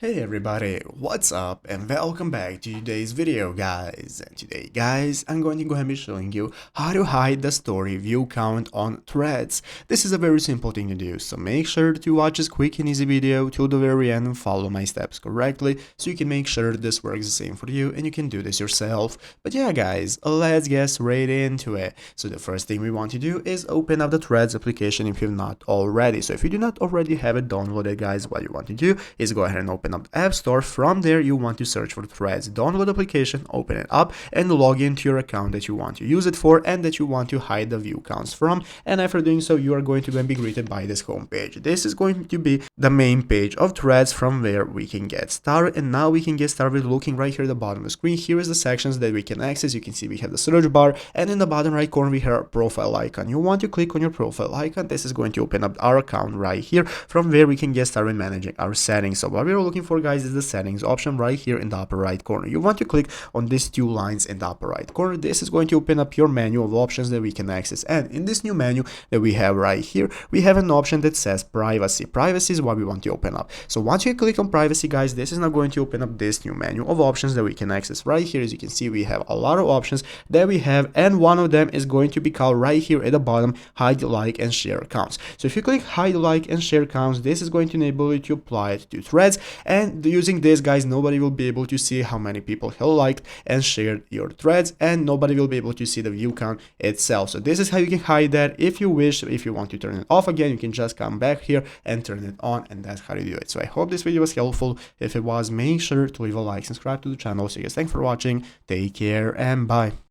Hey everybody, what's up and welcome back to today's video guys. And today guys, I'm going to go ahead and be showing you how to hide the story view count on Threads. This is a very simple thing to do, so make sure to watch this quick and easy video till the very end and follow my steps correctly so you can make sure this works the same for you and you can do this yourself. But yeah guys, let's get straight into it. So the first thing we want to do is open up the Threads application if you've not already. So if you do not already have it downloaded guys, what you want to do is go ahead and open up the App Store. From there you want to search for Threads, download the application, open it up and log into your account that you want to use it for and that you want to hide the view counts from. And after doing so, you are going to be greeted by this home page. This is going to be the main page of Threads from where we can get started. And now we can get started looking right here at the bottom of the screen. Here is the sections that we can access. You can see we have the search bar and in the bottom right corner we have our profile icon. You want to click on your profile icon. This is going to open up our account right here from where we can get started managing our settings. So what we're looking for guys is the settings option right here in the upper right corner. You want to click on these two lines in the upper right corner. This is going to open up your menu of options that we can access, and in this new menu that we have right here we have an option that says privacy. Privacy is what we want to open up. So once you click on privacy guys, this is now going to open up this new menu of options that we can access. Right here as you can see we have a lot of options that we have, and one of them is going to be called right here at the bottom hide, like and share accounts. So if you click hide, like and share accounts, this is going to enable you to apply it to Threads, and using this guys nobody will be able to see how many people have liked and shared your threads, and nobody will be able to see the view count itself. So this is how you can hide that. If you wish, if you want to turn it off again, you can just come back here and turn it on, and that's how you do it. So I hope this video was helpful. If it was, make sure to leave a like, subscribe to the channel. So guys, thanks for watching, take care and bye.